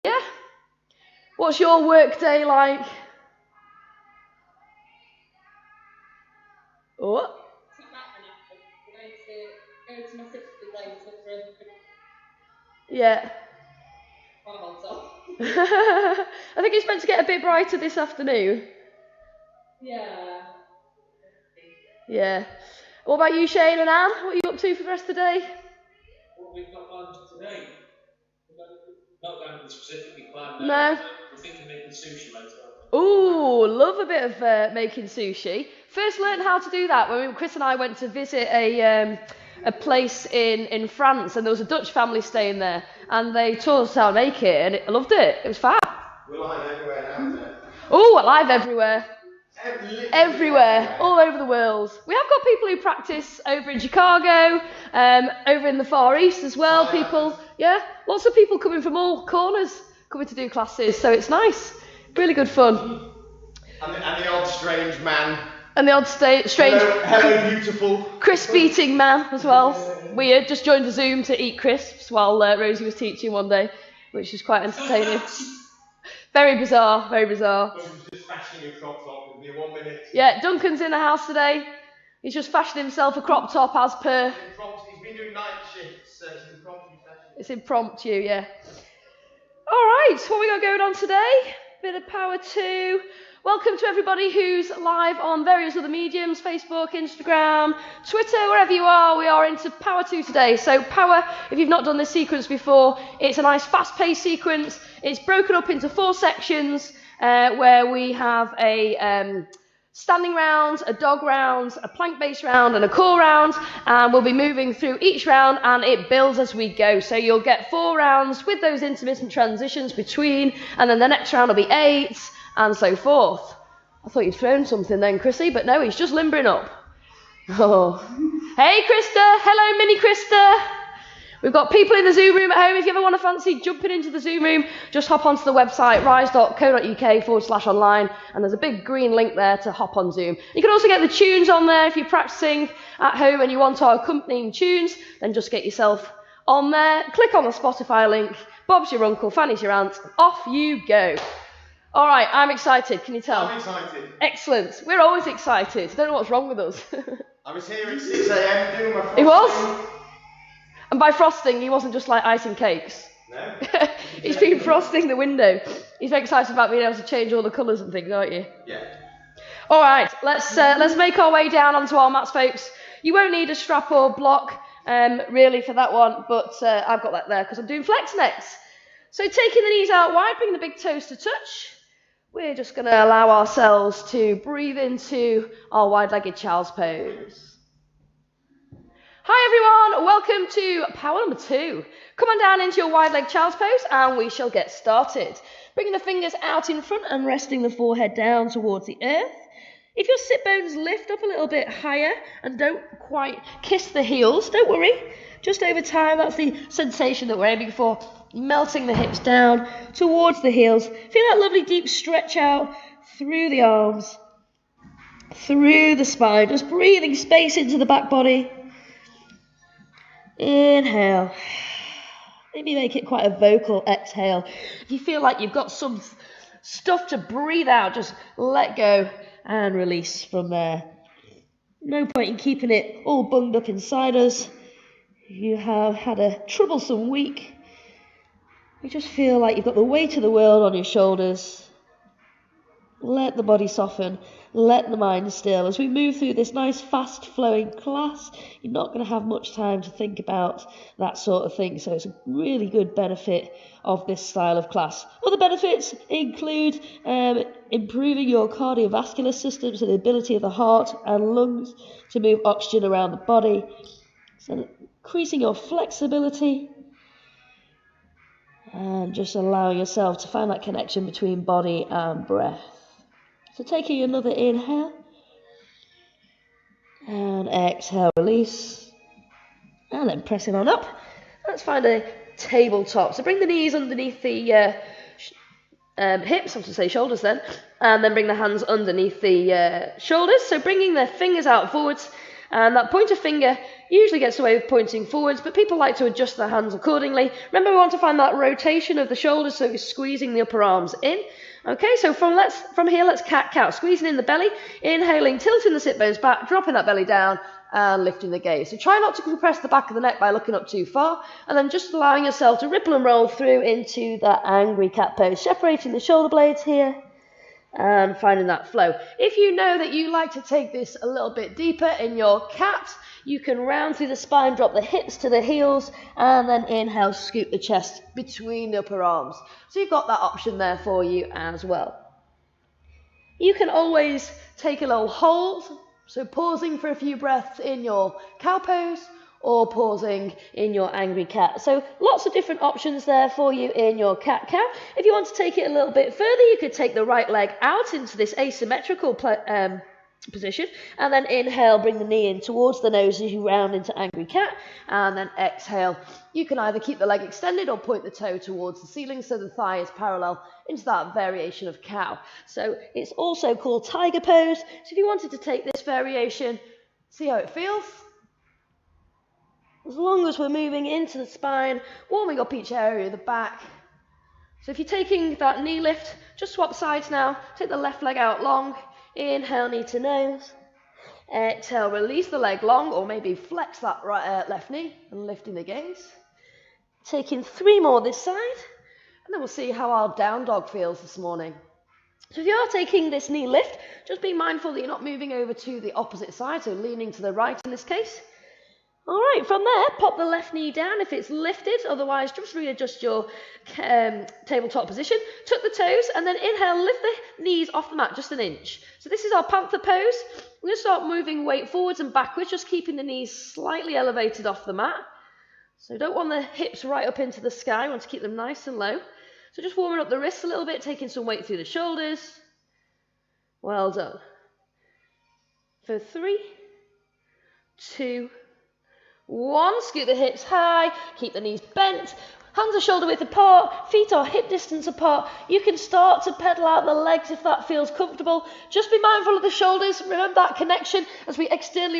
Yeah? What's your work day like? Oh. Yeah. I think it's meant to get a bit brighter this afternoon. Yeah. What about you, Shane and Anne? What are you up to for the rest of the day? Well, we've got planned today. Not going to specifically plan. No. We're thinking of making sushi later. Ooh, love a bit of making sushi. First learned how to do that when Chris and I went to visit a place in France, and there was a Dutch family staying there, and they taught us how to make it, and I loved it. It was fab. We're live everywhere now, isn't it? Ooh, live everywhere. Everywhere. All over the world. We have got people who practice over in Chicago, over in the Far East as well. People, yeah, lots of people coming from all corners coming to do classes, so it's nice. Really good fun. And the odd strange man. And the odd strange... Hello, beautiful. Crisp eating man as well. Weird, just joined the Zoom to eat crisps while Rosie was teaching one day, which was quite entertaining. Very bizarre, very bizarre. Just fashioning a crop top with me 1 minute. Yeah, Duncan's in the house today. He's just fashioned himself a crop top as per... He's been doing night shifts, so it's impromptu fashion. It's impromptu, yeah. Alright, what we got going on today? Bit of power to... Welcome to everybody who's live on various other mediums, Facebook, Instagram, Twitter, wherever you are. We are into Power 2 today. So Power, if you've not done this sequence before, it's a nice fast-paced sequence. It's broken up into 4 sections where we have a standing round, a dog round, a plank-based round, and a core round. And we'll be moving through each round, and it builds as we go. So you'll get 4 rounds with those intermittent transitions between, and then the next round will be 8, and so forth. I thought you'd thrown something then, Chrissy, but no, he's just limbering up. Oh. Hey, Krista. Hello, mini Krista. We've got people in the Zoom room at home. If you ever want to fancy jumping into the Zoom room, just hop onto the website, rise.co.uk/online, and there's a big green link there to hop on Zoom. You can also get the tunes on there if you're practicing at home and you want our accompanying tunes, then just get yourself on there. Click on the Spotify link. Bob's your uncle, Fanny's your aunt. Off you go. All right, I'm excited. Can you tell? I'm excited. Excellent. We're always excited. Don't know what's wrong with us. I was here at 6 a.m. doing my frosting. He was? And by frosting, he wasn't just like icing cakes. No. He's been frosting the window. He's very excited about being able to change all the colours and things, aren't you? Yeah. All right, let's make our way down onto our mats, folks. You won't need a strap or block, really, for that one, but I've got that there because I'm doing flex necks. So taking the knees out wide, bring the big toes to touch. We're just going to allow ourselves to breathe into our wide-legged child's pose. Hi everyone, welcome to power number 2. Come on down into your wide-legged child's pose and we shall get started. Bringing the fingers out in front and resting the forehead down towards the earth. If your sit bones lift up a little bit higher and don't quite kiss the heels, don't worry. Just over time, that's the sensation that we're aiming for. Melting the hips down towards the heels. Feel that lovely deep stretch out through the arms, through the spine. Just breathing space into the back body. Inhale. Maybe make it quite a vocal exhale. If you feel like you've got some stuff to breathe out, just let go and release from there. No point in keeping it all bunged up inside us. You have had a troublesome week. You just feel like you've got the weight of the world on your shoulders. Let the body soften. Let the mind still. As we move through this nice, fast-flowing class, you're not going to have much time to think about that sort of thing. So it's a really good benefit of this style of class. Other benefits include improving your cardiovascular system, so the ability of the heart and lungs to move oxygen around the body. So increasing your flexibility. And just allowing yourself to find that connection between body and breath. So taking another inhale. And exhale, release. And then pressing on up. Let's find a tabletop. So bring the knees underneath the hips, I was going to say shoulders then. And then bring the hands underneath the shoulders. So bringing the fingers out forwards. And that pointer finger usually gets away with pointing forwards, but people like to adjust their hands accordingly. Remember, we want to find that rotation of the shoulders, so you're squeezing the upper arms in. Okay, so from here, let's cat-cow. Squeezing in the belly, inhaling, tilting the sit bones back, dropping that belly down, and lifting the gaze. So try not to compress the back of the neck by looking up too far, and then just allowing yourself to ripple and roll through into that angry cat pose, separating the shoulder blades here, and finding that flow. If you know that you like to take this a little bit deeper in your cat, you can round through the spine, drop the hips to the heels, and then inhale, scoop the chest between the upper arms. So you've got that option there for you as well. You can always take a little hold, so pausing for a few breaths in your cow pose, or pausing in your angry cat. So lots of different options there for you in your cat-cow. If you want to take it a little bit further, you could take the right leg out into this asymmetrical position, and then inhale, bring the knee in towards the nose as you round into angry cat, and then exhale. You can either keep the leg extended or point the toe towards the ceiling so the thigh is parallel into that variation of cow. So it's also called tiger pose. So if you wanted to take this variation, see how it feels? As long as we're moving into the spine, warming up each area of the back. So if you're taking that knee lift, just swap sides now. Take the left leg out long. Inhale, knee to nose. Exhale, release the leg long, or maybe flex that left knee and lifting the gaze. Taking 3 more this side, and then we'll see how our down dog feels this morning. So if you are taking this knee lift, just be mindful that you're not moving over to the opposite side, so leaning to the right in this case. All right, from there, pop the left knee down if it's lifted. Otherwise, just readjust your tabletop position. Tuck the toes, and then inhale, lift the knees off the mat just an inch. So this is our panther pose. We're going to start moving weight forwards and backwards, just keeping the knees slightly elevated off the mat. So don't want the hips right up into the sky. We want to keep them nice and low. So just warming up the wrists a little bit, taking some weight through the shoulders. Well done. For 3, 2, 1, scoot the hips high, keep the knees bent, hands are shoulder width apart, feet are hip distance apart. You can start to pedal out the legs if that feels comfortable. Just be mindful of the shoulders, remember that connection as we externally